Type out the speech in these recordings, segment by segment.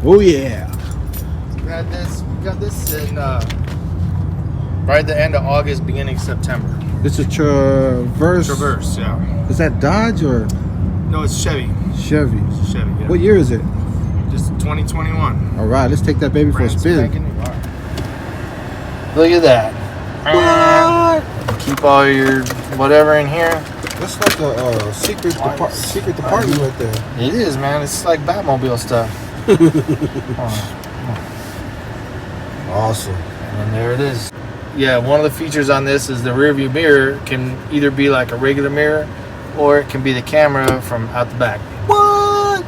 Oh yeah. We got this in right at the end of August, beginning September. This is Traverse. Traverse, yeah. Is that Dodge or No, it's Chevy. Chevy? Chevy, yeah. What year is it? Just 2021. All right, let's take that baby for a spin. Look at that. What? Keep all your whatever in here. That's like a secret department right there. It is, man. It's like Batmobile stuff. Awesome. And there it is. Yeah, one of the features on this is the rear view mirror can either be like a regular mirror or it can be the camera from out the back. What?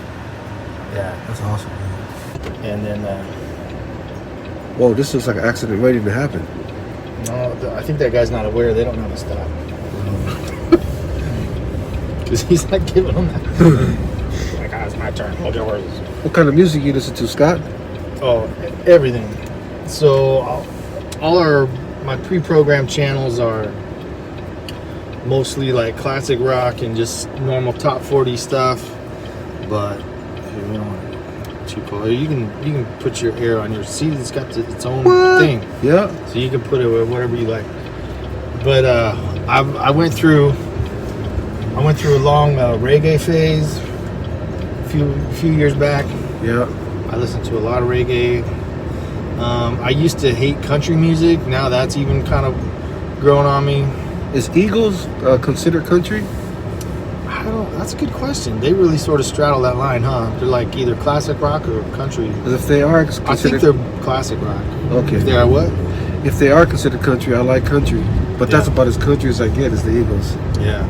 Yeah. That's awesome, man. And then, Whoa, this looks like an accident waiting to happen. no, I think that guy's not aware. They don't know to stop. Because he's not giving them that. Like, it's my turn. Hold your horses. What kind of music you listen to, Scott? Oh, everything. So, my pre-programmed channels are mostly like classic rock and just normal top 40 stuff. But here, we don't want it too close. You can put your air on your seat. It's got its own thing. Yeah. So you can put it with whatever you like. But I went through a long reggae phase a few years back. Yeah. I listened to a lot of reggae. I used to hate country music. Now that's even kind of growing on me. Is Eagles considered country? That's a good question. They really sort of straddle that line, huh? They're like either classic rock or country. Because if they are considered... I think they're classic rock. Okay. If they are what? If they are considered country, I like country. But that's about as country as I get is the Eagles. Yeah.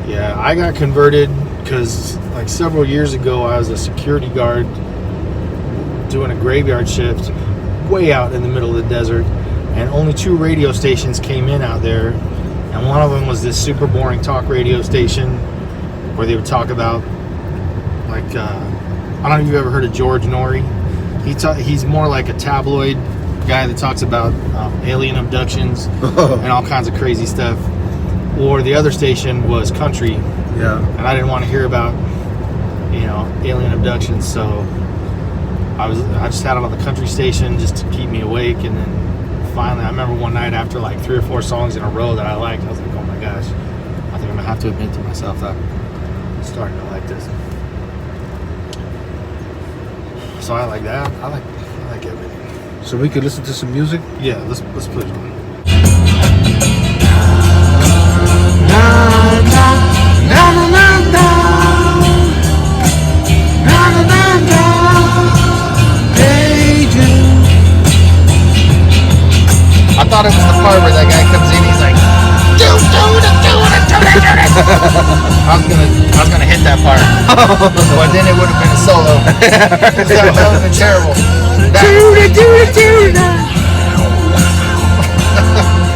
Yeah, I got converted because like several years ago I was a security guard doing a graveyard shift way out in the middle of the desert, and only 2 radio stations came in out there, and one of them was this super boring talk radio station where they would talk about like I don't know if you've ever heard of George Norrie. He's more like a tabloid guy that talks about alien abductions and all kinds of crazy stuff. Or the other station was country. Yeah. And I didn't want to hear about alien abductions, so I just had it on the country station just to keep me awake. And then finally, I remember one night after like 3 or 4 songs in a row that I liked, I was like, oh my gosh, I think I'm gonna have to admit to myself that I'm starting to like this. So I like that. I like everything. So we could listen to some music? Yeah, let's put it on. I thought it was the part where that guy comes in, he's like, do it. I was gonna hit that part, but then it would have been a solo. That would have been terrible.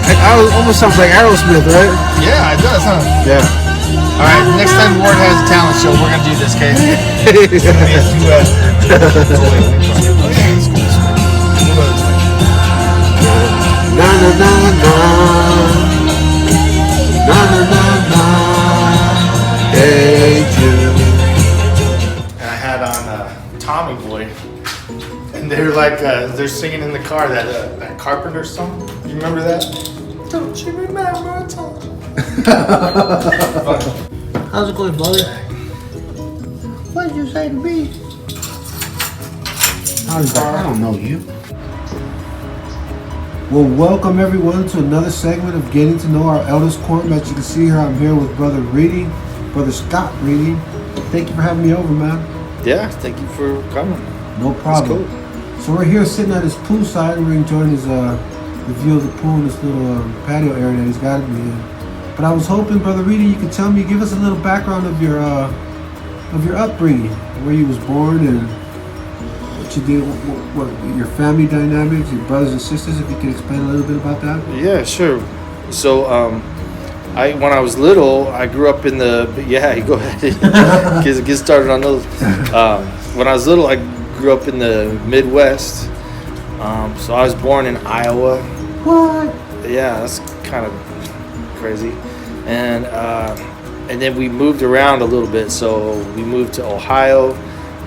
It almost sounds like Aerosmith, right? Yeah, it does, huh? Yeah. All right, next time Ward has a talent show, we're gonna do this, okay? It's gonna be a duet. Na na na na, na na na na. Hey Jude. And I had on Tommy Boy, and they're like they're singing in the car that Carpenter song. You remember that? Don't you remember I told you? How's it going, brother? What did you say to me? I don't know you. Well, welcome everyone to another segment of Getting to Know Our Eldest Quantum. As you can see here, I'm here with Brother Reedy, Brother Scott Reedy. Thank you for having me over, man. Yeah, thank you for coming. No problem. Cool. So we're here sitting at his poolside. We're enjoying his the view of the pool in this little patio area that he's got me in. But I was hoping, Brother Reedy, you could tell me, give us a little background of your upbringing, where you was born and what you did, what your family dynamics, your brothers and sisters. If you could explain a little bit about that. Yeah, sure. So, when I was little, I grew up in the. Yeah, you go ahead. Get started on those. When I was little, I grew up in the Midwest. So I was born in Iowa. What? Yeah, that's kind of crazy. And then we moved around a little bit. So we moved to Ohio,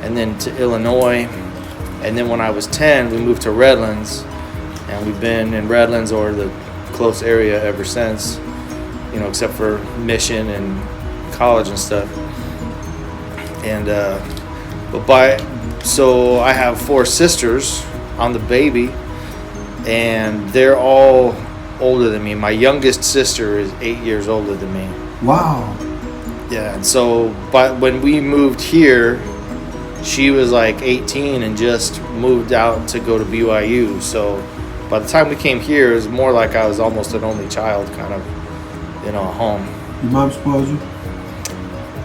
and then to Illinois. And then when I was 10, we moved to Redlands, and we've been in Redlands or the close area ever since, you know, except for mission and college and stuff. And so I have 4 sisters. I'm the baby, and they're all older than me. My youngest sister is 8 years older than me. Wow. Yeah, and so but when we moved here, she was like 18 and just moved out to go to BYU. So by the time we came here, it was more like I was almost an only child, kind of, you know, at home. Your mom spoiled you?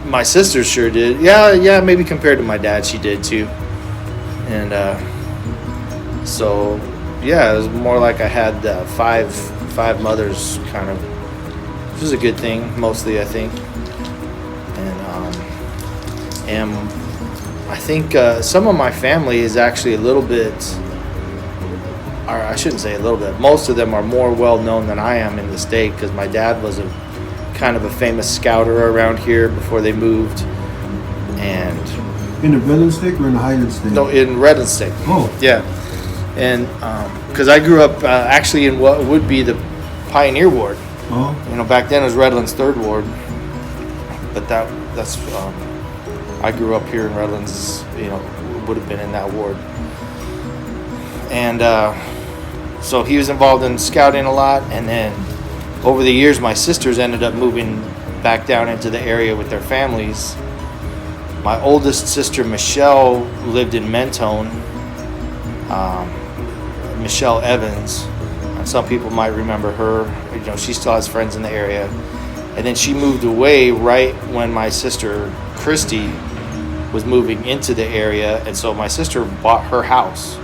My sister sure did. Yeah, maybe compared to my dad, she did too. And so, yeah, it was more like I had five mothers, kind of, which was a good thing, mostly, I think. And I think some of my family is actually a little bit, or I shouldn't say a little bit, most of them are more well known than I am in the state, because my dad was a kind of a famous scouter around here before they moved. And in the Redlands State or in the Highlands State? No, in Redlands State. Oh. Yeah. And because I grew up actually in what would be the Pioneer Ward. Oh. You know, back then it was Redlands 3rd Ward. But that's I grew up here in Redlands, you know, would have been in that ward. And so he was involved in scouting a lot. And then over the years, my sisters ended up moving back down into the area with their families. My oldest sister, Michelle, lived in Mentone. Michelle Evans. And some people might remember her. You know, she still has friends in the area. And then she moved away right when my sister, Christy, was moving into the area. And so my sister bought her house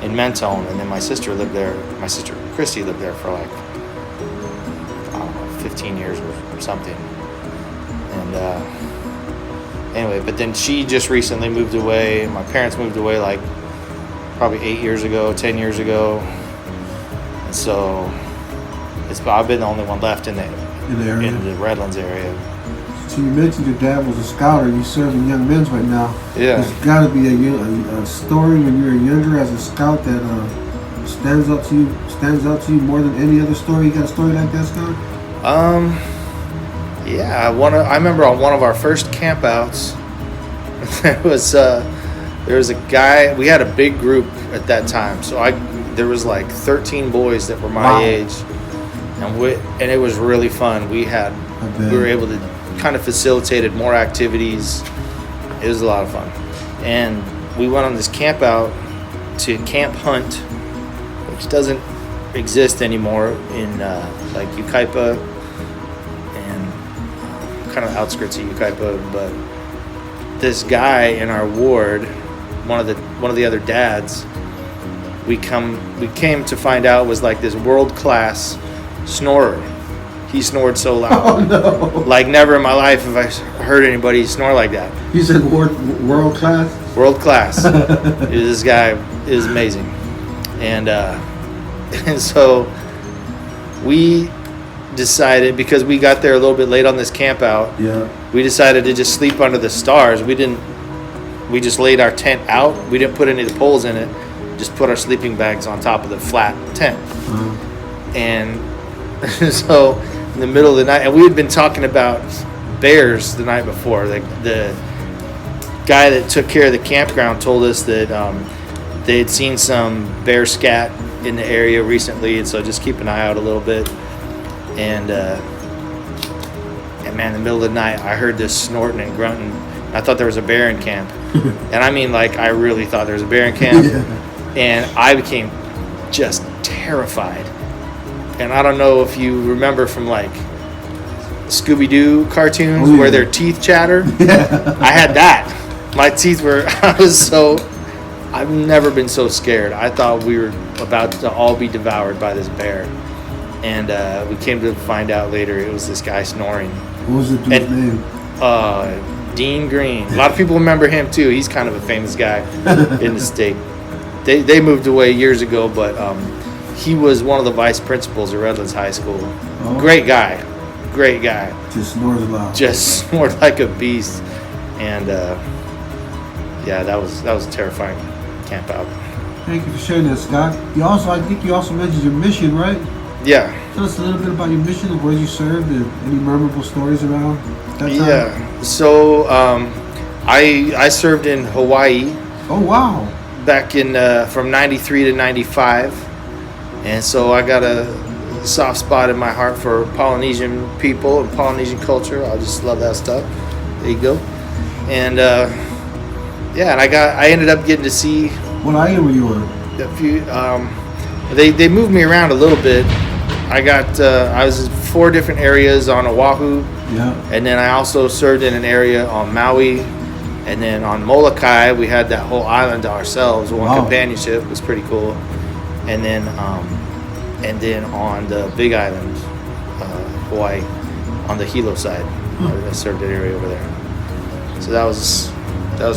in Mentone. And then my sister lived there. My sister, Christy, lived there for like, I don't know, 15 years or something. And anyway, but then she just recently moved away. My parents moved away like probably 8 years ago, 10 years ago. And so I've been the only one left in the area, in the Redlands area. So you mentioned your dad was a scouter. You're serving young men's right now. Yeah. There's got to be a story when you were younger as a scout that stands out to you more than any other story. You got a story like that, Scott? Yeah. I remember on one of our first campouts, there was a guy. We had a big group at that time, so there was like 13 boys that were my age, and it was really fun. We were able to kind of facilitated more activities. It was a lot of fun. And we went on this camp out to Camp Hunt, which doesn't exist anymore, in like Yucaipa and kind of outskirts of Yucaipa. But this guy in our ward, one of the other dads, we came to find out was like this world-class snorer. He snored so loud. Oh, no. Like never in my life have I heard anybody snore like that. You said world class? World class. This guy is amazing. And so we decided, because we got there a little bit late on this camp out, we decided to just sleep under the stars. We just laid our tent out. We didn't put any of the poles in it. Just put our sleeping bags on top of the flat tent. And so in the middle of the night, and we had been talking about bears the night before. The guy that took care of the campground told us that they had seen some bear scat in the area recently, and so just keep an eye out a little bit. And man, in the middle of the night, I heard this snorting and grunting. I thought there was a bear in camp, and I mean, like, I really thought there was a bear in camp, and I became just terrified. And I don't know if you remember from like Scooby-Doo cartoons where their teeth chatter. I had that. My teeth were, I've never been so scared. I thought we were about to all be devoured by this bear. And we came to find out later it was this guy snoring. What was the dude's name? Dean Green. A lot of people remember him too. He's kind of a famous guy in the state. They moved away years ago, but he was one of the vice principals at Redlands High School. Oh. Great guy. Just snores loud. Just snored like a beast. And yeah, that was a terrifying camp out. Thank you for sharing that, Scott. I think you also mentioned your mission, right? Yeah. Tell us a little bit about your mission and where you served and any memorable stories around that time. Yeah. So I served in Hawaii Oh, wow. back in from 93 to 95. And so I got a soft spot in my heart for Polynesian people and Polynesian culture. I just love that stuff. There you go. And and I ended up getting to see What island were you on? a few. They moved me around a little bit. I was in 4 different areas on Oahu, Yeah. and then I also served in an area on Maui, and then on Molokai we had that whole island to ourselves. One Wow. companionship. It was pretty cool. And then on the Big Island, Hawaii, on the Hilo side, I served an area over there. So that was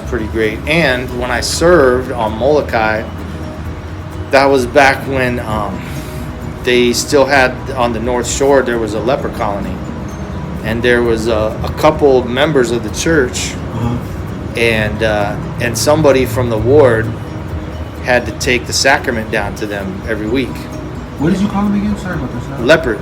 pretty great. And when I served on Molokai, that was back when they still had on the North Shore, there was a leper colony, and there was a couple members of the church, and somebody from the ward had to take the sacrament down to them every week. What did you call them again? Sorry about this.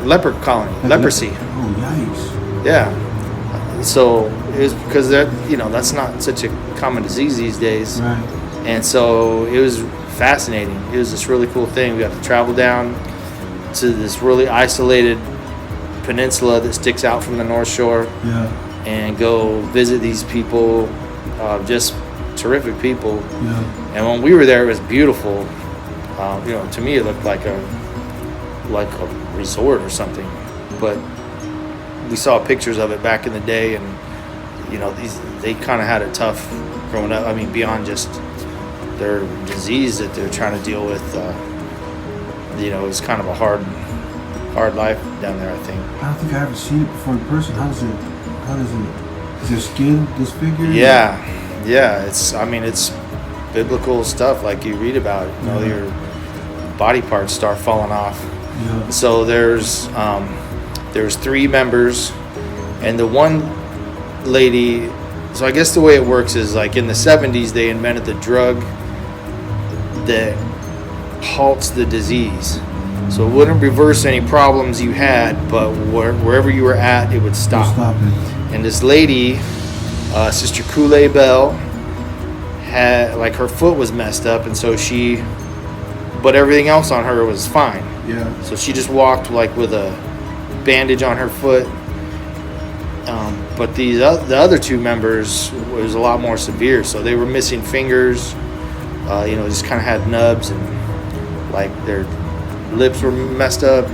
Leper colony, leprosy. Oh, yikes. Yeah. So it was because that's not such a common disease these days. Right. And so it was fascinating. It was this really cool thing. We got to travel down to this really isolated peninsula that sticks out from the North Shore Yeah. and go visit these people, just terrific people. Yeah. And when we were there, it was beautiful. To me, it looked like a resort or something. But we saw pictures of it back in the day, and they kind of had it tough growing up. I mean, beyond just their disease that they're trying to deal with, it's kind of a hard life down there, I think. I don't think I ever seen it before in person. How does it? Is their skin disfigured? Yeah. It's biblical stuff like you read about. Your body parts start falling off. Yeah. So there's 3 members, and the one lady. So I guess the way it works is like in the 70s they invented the drug that halts the disease. So it wouldn't reverse any problems you had, but wherever you were at, it would stop. Stop it. And this lady, Sister Kool-Aid Bell, had her foot was messed up, and so but everything else on her was fine. Yeah. So she just walked with a bandage on her foot. But the other 2 members was a lot more severe. So they were missing fingers. Just kind of had nubs, and their lips were messed up,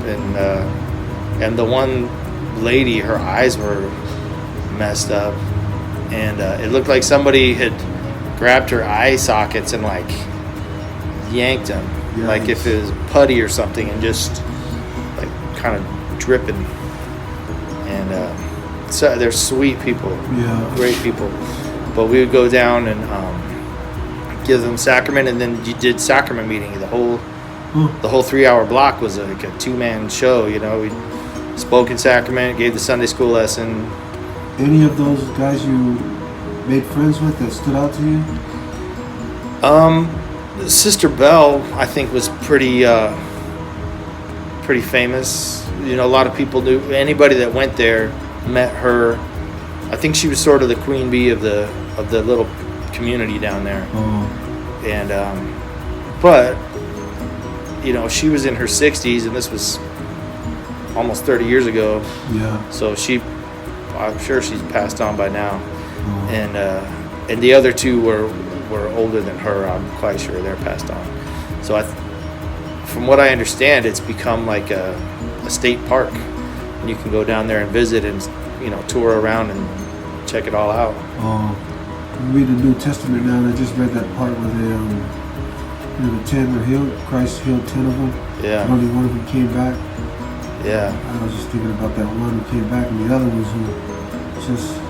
and the one lady, her eyes were messed up, and it looked like somebody had grabbed her eye sockets and yanked them, Yes. like if it was putty or something, and just kind of dripping. And so they're sweet people, Yeah. great people. But we would go down and give them sacrament, and then you did sacrament meeting. The whole 3-hour block was a 2-man show. We spoke in sacrament, gave the Sunday school lesson. Any of those guys you made friends with that stood out to you? Sister Bell, I think, was pretty famous. A lot of people knew. Anybody that went there met her. I think she was sort of the queen bee of the little community down there. Oh. And but she was in her 60s, and this was almost 30 years ago. Yeah. So I'm sure she's passed on by now. Oh. And the other 2 were older than her. I'm quite sure they're passed on. So from what I understand, it's become like a state park, and you can go down there and visit and tour around and check it all out. Oh. I read the New Testament now, and I just read that part where the 10 were healed. Christ healed 10 of them. Yeah. And only one of them came back. Yeah. I was just thinking about that one who came back, and the other ones who just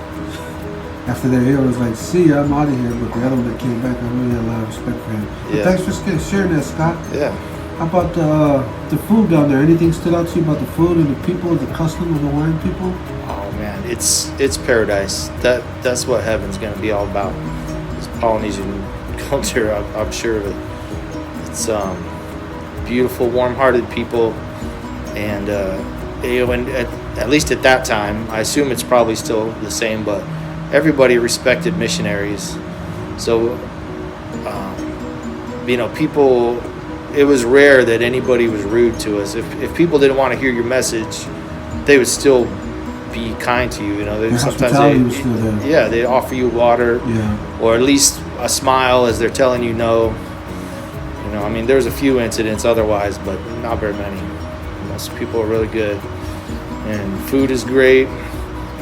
after they're healed was like, "See, I'm out of here." But the other one that came back, I really had a lot of respect for him. But Yeah. thanks for sharing that, Scott. Yeah. How about the food down there? Anything stood out to you about the food and the people, the custom of the Hawaiian people? Oh man, it's paradise. That's what heaven's gonna be all about. It's Polynesian culture. I'm sure of it. It's beautiful, warm-hearted people, and and at least at that time, I assume it's probably still the same, but everybody respected missionaries. So people, it was rare that anybody was rude to us. If people didn't want to hear your message, they would still be kind to you. The hospitality was still there. Yeah, they offer you water, or at least a smile as they're telling you no. There's a few incidents otherwise, but not very many. Most people are really good, and food is great.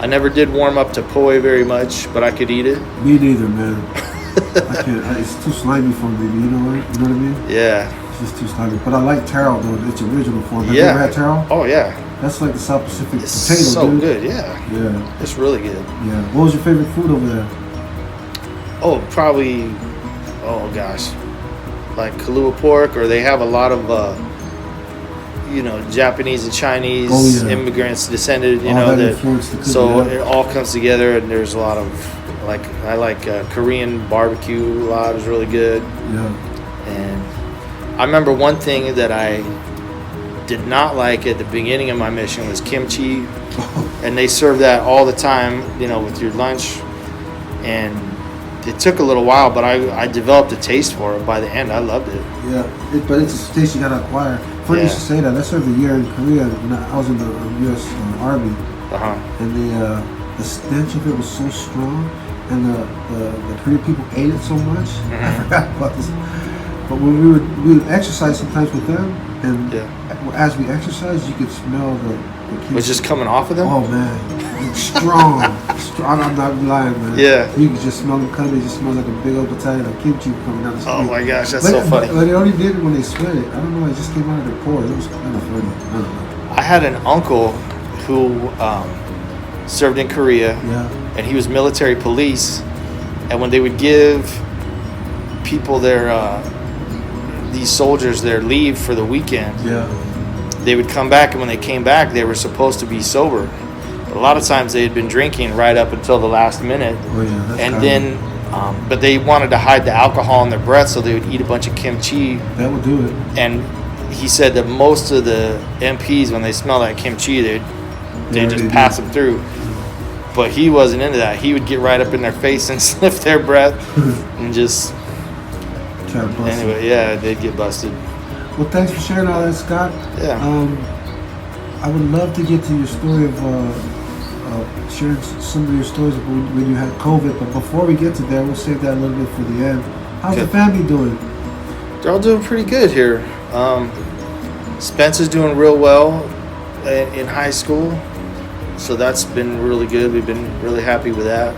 I never did warm up to poi very much, but I could eat it. Me neither, man. I can't. It's too slimy for me. You know what I mean? Yeah. It's just too slimy. But I like taro though. Its original form. Have you Yeah. ever had taro? Oh yeah. That's like the South Pacific It's potato, so dude. good. Yeah. Yeah. It's really good. Yeah. What was your favorite food over there? Oh, probably. Oh gosh, like Kahlua pork, or they have a lot of Japanese and Chinese immigrants descended. All that influenced the cooking, so yeah. it all comes together, and there's a lot of I like Korean barbecue a lot. Is really good. Yeah. And I remember one thing that I did not like at the beginning of my mission was kimchi, and they serve that all the time, with your lunch. And it took a little while, but I developed a taste for it. By the end, I loved it. Yeah, but it's a taste you gotta acquire. Funny you should say that. I served a year in Korea when I was in the U.S. Army, and the stench of it was so strong, and the Korean people ate it so much. I forgot about this. But when we would exercise sometimes with them, and as we exercised, you could smell the kimchi. Was just coming off of them? Oh man, it's strong. I'm not lying, man. Yeah. You can just smell them coming. It just smells like a big old battalion of kimchi coming down the street. Oh my gosh, that's so funny. But they only did it when they sweat it. I don't know. It just came out of their pores. It was kind of funny. I don't know. I had an uncle who served in Korea, and he was military police. And when they would give people these soldiers their leave for the weekend, they would come back, and when they came back, they were supposed to be sober. But a lot of times they had been drinking right up until the last minute, but they wanted to hide the alcohol in their breath, so they would eat a bunch of kimchi. That would do it. And he said that most of the MPs, when they smell that kimchi, they just pass them through. But he wasn't into that. He would get right up in their face and sniff their breath and just. Anyway, they'd get busted. Well, thanks for sharing all that, Scott. Yeah. I would love to get to your story of sharing some of your stories of when you had COVID. But before we get to that, we'll save that a little bit for the end. How's the family doing? They're all doing pretty good here. Spencer's doing real well in high school, so that's been really good. We've been really happy with that.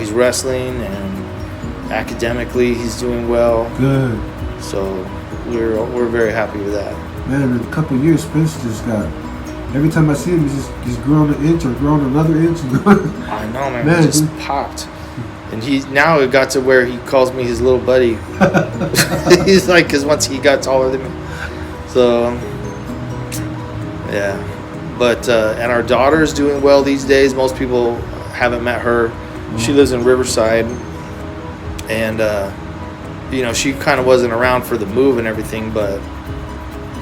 He's wrestling, and academically he's doing well. Good. So we're very happy with that. Man, in a couple of years, Spencer just got. Every time I see him, he's grown an inch or grown another inch. I know, man. He just popped. And now it got to where he calls me his little buddy. He's like, because once he got taller than me. So, yeah. But, and our daughter's doing well these days. Most people haven't met her. She lives in Riverside. And, she kind of wasn't around for the move and everything, but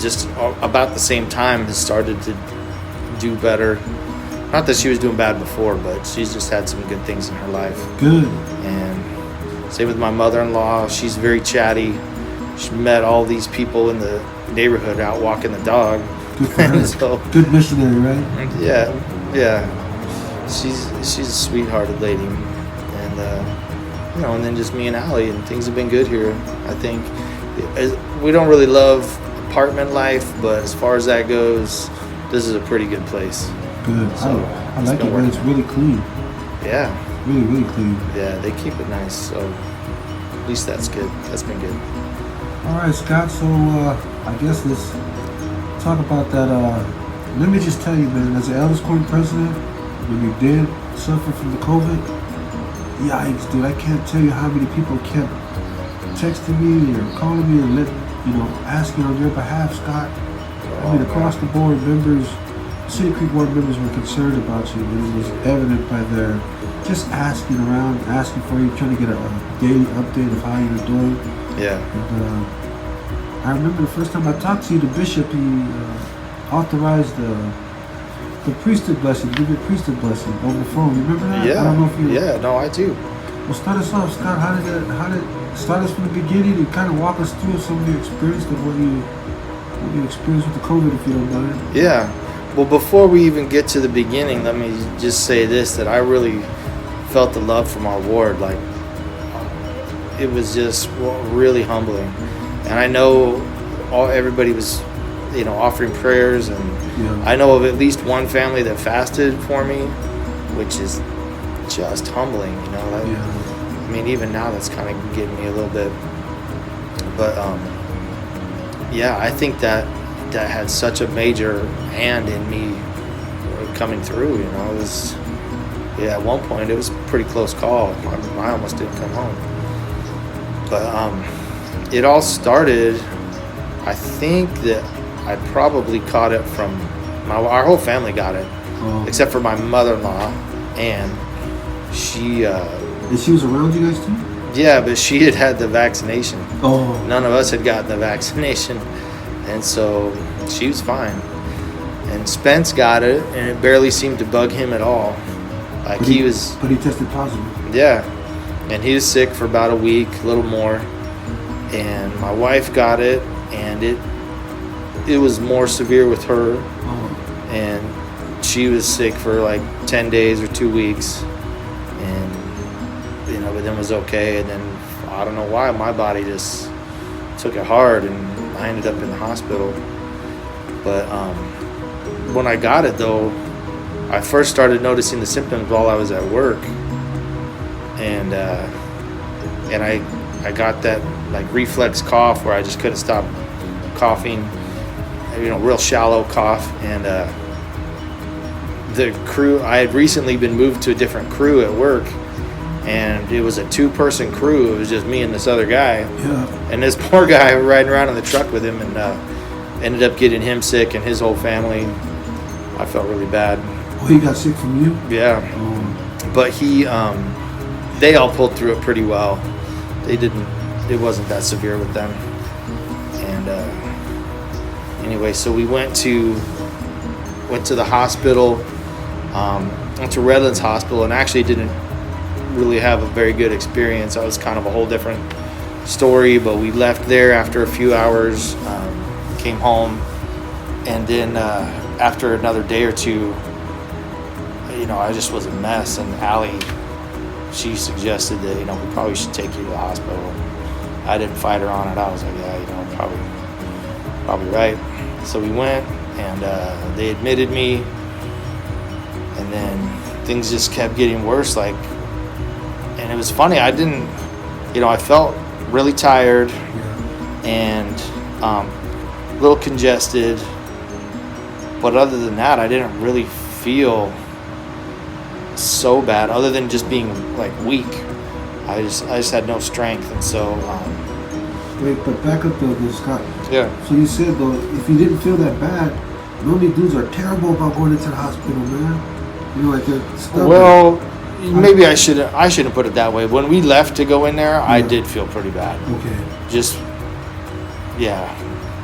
just about the same time has started to do better. Not that she was doing bad before, but she's just had some good things in her life. Good. And same with my mother-in-law. She's very chatty. She met all these people in the neighborhood out walking the dog. Good for her. So, good missionary, right? Yeah. She's a sweethearted lady. And, and then just me and Allie, and things have been good here. I think we don't really love apartment life, but as far as that goes, this is a pretty good place. Good. So I like it, man. It's really clean. Yeah. Really, really clean. Yeah, they keep it nice, so at least that's good. That's been good. All right, Scott, so I guess let's talk about that. Let me just tell you, man, as the Elders Quorum president, when you did suffer from the COVID, yikes, dude, I can't tell you how many people kept texting me or calling me and asking on your behalf, Scott. Across the board, City Creek Ward members were concerned about you, and it was evident by their just asking around, asking for you, trying to get a daily update of how you're doing. Yeah. And, I remember the first time I talked to you, the bishop, he authorized the priesthood blessing, give you a priesthood blessing over the phone. You remember that? Yeah. I don't know if you. Yeah. No, I do. Well, start us off, Scott. How did start us from the beginning and kind of walk us through some of your experience of what you experienced with the COVID, if you don't mind. Yeah. Well, before we even get to the beginning, let me just say this: that I really felt the love from our ward. Like, it was just really humbling. And I know everybody was, offering prayers, and I know of at least one family that fasted for me, which is just humbling, I mean, even now that's kind of getting me a little bit. But I think that had such a major hand in me coming through. It was, at one point it was a pretty close call. I almost didn't come home. But it all started, I think that I probably caught it from our whole family got it, except for my mother-in-law, and she. And she was around you guys too? Yeah, but she had the vaccination. Oh. None of us had gotten the vaccination, and so she was fine. And Spence got it, and it barely seemed to bug him at all. Like But he tested positive. Yeah, and he was sick for about a week, a little more. And my wife got it, and it was more severe with her, and she was sick for like 10 days or 2 weeks, and but then was okay. And then I don't know why my body just took it hard, and I ended up in the hospital. But when I got it, though, I first started noticing the symptoms while I was at work, and I got that like reflex cough where I just couldn't stop coughing, real shallow cough. And the crew, I had recently been moved to a different crew at work, and it was a 2-person crew. It was just me and this other guy. Yeah. And this poor guy riding around in the truck with him, and ended up getting him sick and his whole family. I felt really bad. Oh, he got sick from you? Yeah. But they all pulled through it pretty well. It wasn't that severe with them. And anyway, so we went to the hospital, went to Redlands Hospital, and actually didn't really have a very good experience. That was kind of a whole different story, but we left there after a few hours, came home, and then after another day or two, I just was a mess, and Allie, she suggested that, we probably should take you to the hospital. I didn't fight her on it. I was like, yeah, probably right. So we went, and they admitted me, and then things just kept getting worse. And it was funny. I didn't, I felt really tired and a little congested, but other than that, I didn't really feel so bad, other than just being like weak. I just had no strength, and so. Wait, but back up though, Scott. Yeah. So you said though, if you didn't feel that bad, normally dudes are terrible about going into the hospital, man. Like they're stubborn. Well, maybe I shouldn't put it that way. When we left to go in there, I did feel pretty bad. Okay. Just, yeah.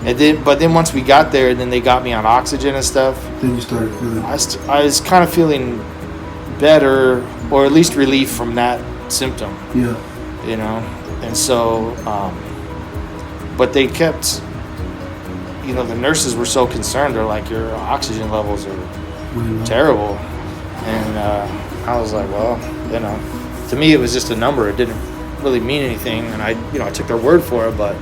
And then once we got there, then they got me on oxygen and stuff. Then you started feeling. I was kind of feeling better, or at least relief from that symptom. Yeah. And so, but they kept, the nurses were so concerned. They're like, your oxygen levels are terrible. And I was like, well, to me it was just a number. It didn't really mean anything. And I took their word for it, but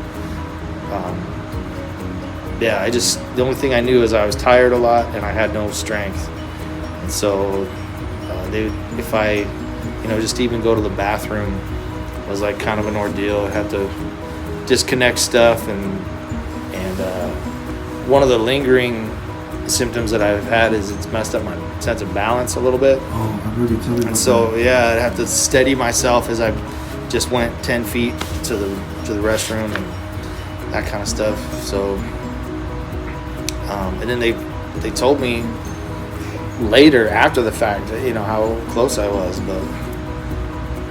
the only thing I knew is I was tired a lot and I had no strength. And so if I, just even go to the bathroom was like kind of an ordeal. I had to disconnect stuff, and one of the lingering symptoms that I've had is it's messed up my sense of balance a little bit. Oh, I really tell you. And so I'd have to steady myself as I just went 10 feet to the restroom and that kind of stuff. So, and then they told me later after the fact, how close I was, but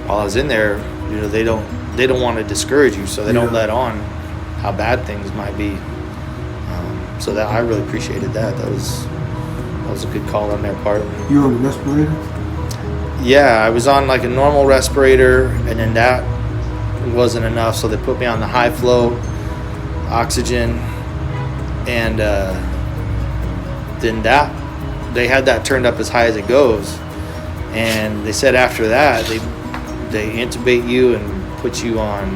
while I was in there, you know, they don't want to discourage you, so they don't let on how bad things might be. So that I really appreciated that. That was a good call on their part. You were on a respirator? Yeah, I was on like a normal respirator, and then that wasn't enough, so they put me on the high flow oxygen, and then they had that turned up as high as it goes, and they said after that they intubate you and put you on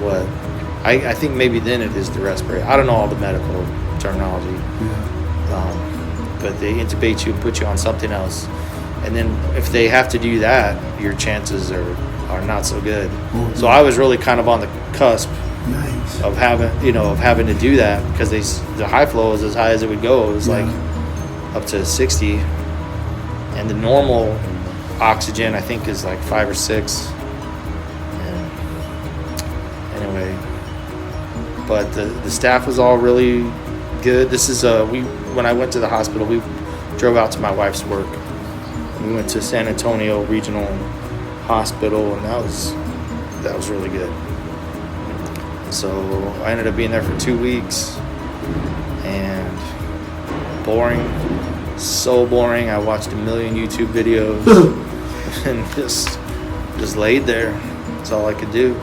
what I think maybe then it is the respirator. I don't know all the medical terminology. But they intubate you and put you on something else, and then if they have to do that, your chances are not so good. So I was really kind of on the cusp of having to do that, because the high flow was as high as it would go. It was like up to 60, and the normal oxygen I think is like 5 or 6. And anyway, but the staff was all really good. This is when I went to the hospital, we drove out to my wife's work. We went to San Antonio Regional Hospital, and that was really good. So I ended up being there for 2 weeks, and boring, so boring. I watched a million YouTube videos and just laid there. That's all I could do.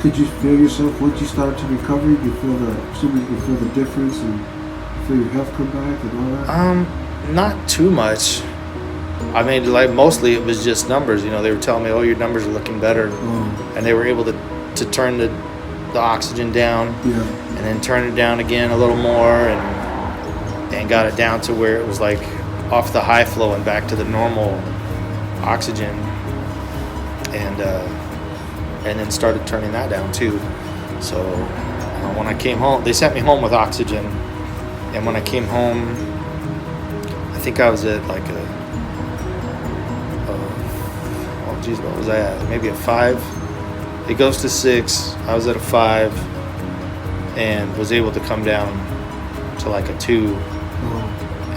Could you feel yourself once you started to recover? You feel the difference and feel your health come back and all that? Not too much. I mean, like mostly it was just numbers. You know, they were telling me, "Oh, your numbers are looking better," and they were able to turn the oxygen down, and then turn it down again a little more, and got it down to where it was like off the high flow and back to the normal oxygen, and then started turning that down too. So when I came home, they sent me home with oxygen, and when I came home, I think I was at like what was I at? Maybe a 5. It goes to 6. I was at a 5, and was able to come down to like a 2.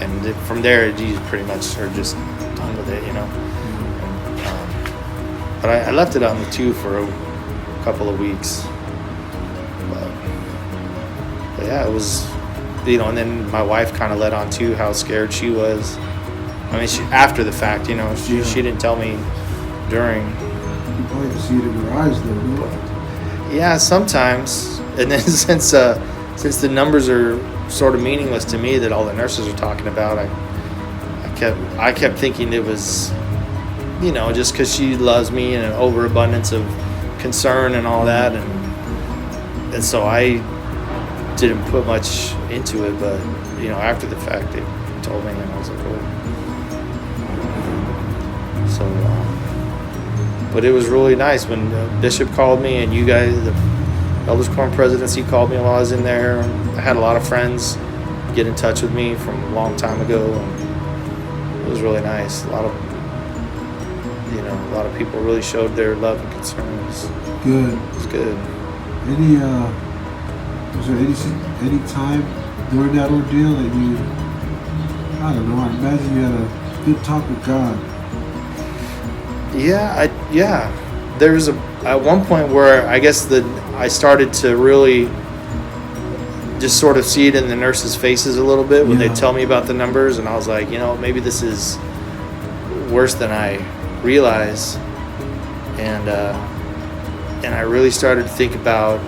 And from there, you pretty much are just done with it, you know. But I left it on the 2 for a couple of weeks. But yeah, it was, you know, and then my wife kind of let on too how scared she was. I mean, after the fact, you know, she didn't tell me during. You probably can see it in her eyes though, no? Yeah, sometimes. And then since the numbers are sort of meaningless to me that all the nurses are talking about, I kept thinking it was, you know, just because she loves me and an overabundance of concern and all that, and so I didn't put much into it. But you know, after the fact, they told me, and I was like, oh. So, but it was really nice when Bishop called me, and you guys, the Elders Quorum presidency, called me while I was in there. I had a lot of friends get in touch with me from a long time ago, and it was really nice. A lot of people really showed their love and concern. It was good. Was there any time during that ordeal that you, I don't know, I imagine you had a good talk with God? Yeah. There was at one point where I guess I started to really just sort of see it in the nurses' faces a little bit when they tell me about the numbers, and I was like, you know, maybe this is worse than I realize, and I really started to think about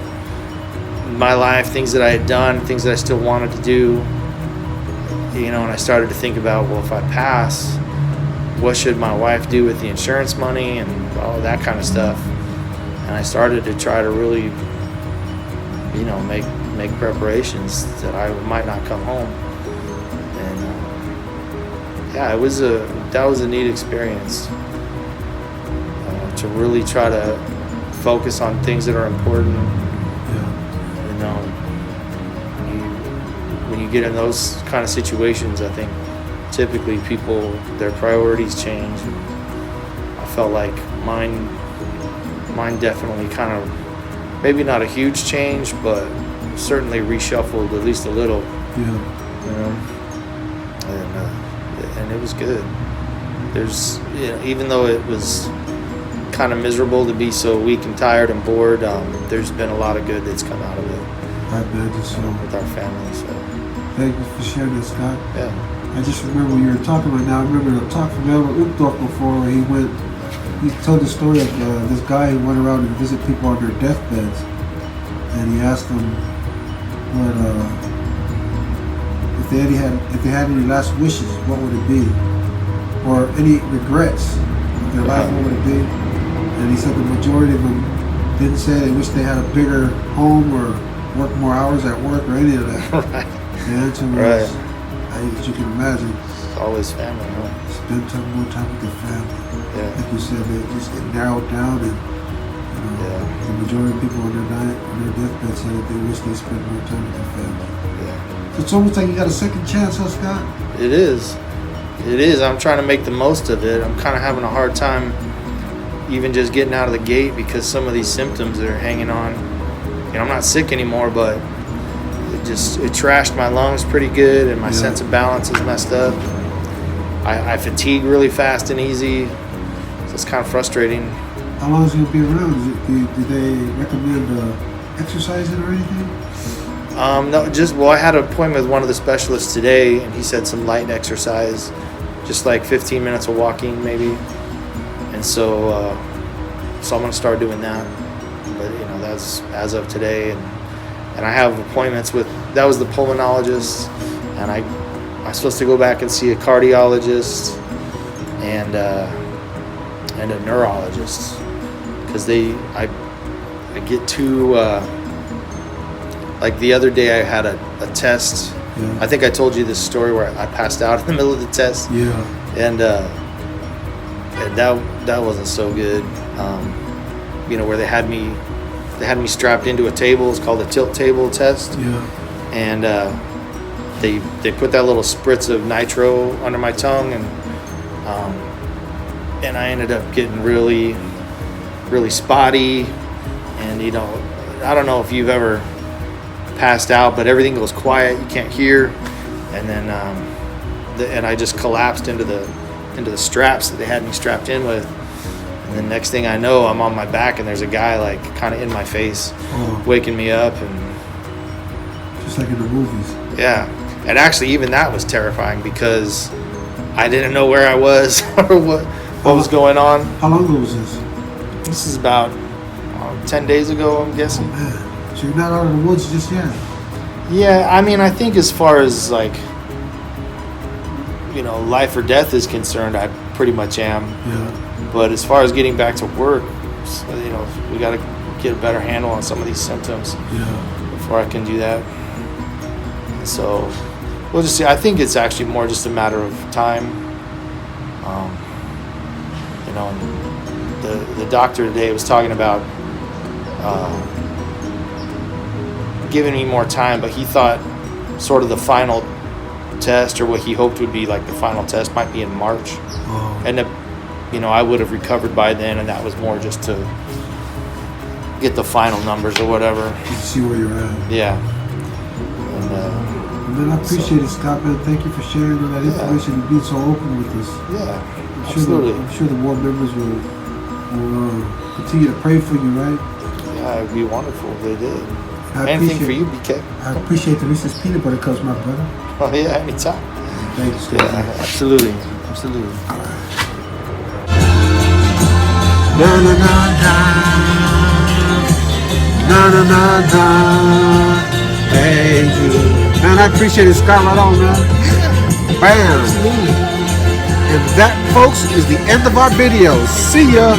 my life, things that I had done, things that I still wanted to do, you know, and I started to think about, well, if I pass, what should my wife do with the insurance money and all that kind of stuff. And I started to try to really, you know, make preparations that I might not come home. And that was a neat experience, to really try to focus on things that are important. You know, when you get in those kind of situations, I think typically their priorities change. I felt like mine definitely kind of, maybe not a huge change, but certainly reshuffled at least a little. You know, and it was good. there's, you know, even though it was kind of miserable to be so weak and tired and bored, there's been a lot of good that's come out of it I imagine so. with our family. So Thank you for sharing that, Scott. yeah, I just remember when you were talking right now. I remember the talk from Elmer Uchtdorf before, where he told the story of this guy who went around and visit people on their deathbeds, and he asked them what if they had any last wishes, what would it be, or any regrets of their life, what would it be? And he said the majority of them didn't say they wish they had a bigger home or work more hours at work or any of that. right. The answer was, as you can imagine, It's always family, huh? spend more time with their family. Yeah. Like you said, they just get narrowed down, and the majority of people on their deathbed say that they wish they spent more time with their family. Yeah. So it's almost like you got a second chance, huh, Scott? It is. It is. I'm trying to make the most of it. I'm kind of having a hard time even just getting out of the gate because some of these symptoms that are hanging on. You know, I'm not sick anymore, but it trashed my lungs pretty good, and my sense of balance is messed up. I fatigue really fast and easy, so it's kind of frustrating. How long is it going to be around? Do they recommend exercising or anything? No, I had an appointment with one of the specialists today, and he said some light exercise, just like 15 minutes of walking maybe. And so I'm going to start doing that. But you know, that's as of today, and I have appointments with. That was the pulmonologist, and I'm supposed to go back and see a cardiologist and a neurologist because I get two. Like the other day, I had a test. Yeah. I think I told you this story where I passed out in the middle of the test. Yeah. And that wasn't so good. You know, where they had me strapped into a table. It's called a tilt table test. Yeah. And they put that little spritz of nitro under my tongue, and I ended up getting really, really spotty. And you know, I don't know if you've ever passed out, but everything goes quiet. You can't hear, and then and I just collapsed into the straps that they had me strapped in with. And then next thing I know, I'm on my back, and there's a guy like kind of in my face, waking me up, and just like in the movies. yeah. And actually, even that was terrifying because I didn't know where I was or what was going on. How long ago was this? This is about 10 days ago, I'm guessing. Man, so you're not out of the woods just yet. Yeah, I mean, I think as far as like, you know, life or death is concerned, I pretty much am. Yeah. But as far as getting back to work, you know, we got to get a better handle on some of these symptoms Yeah. before I can do that. So we'll just see. I think it's actually more just a matter of time. You know, and the doctor today was talking about giving me more time, but he thought sort of the final test, or what he hoped would be like the final test, might be in March. Oh. And you know, I would have recovered by then, and that was more just to get the final numbers or whatever. Just to see where you're at. Yeah. Man, I appreciate it, Scott, man. Thank you for sharing all that information and being so open with us. Yeah, absolutely. I'm sure the ward members will continue to pray for you, right? Yeah, it'd be wonderful if they did. I Anything for appreciate- you, BK? I appreciate the Reese's Peanut Butter Cups, my brother. Oh yeah, anytime. Thank you, Scott. Yeah, absolutely, absolutely. Na na na na, na na na na. Thank you. Man, I appreciate it, Scott. Right on, man. Bam. And that, folks, is the end of our video. See ya.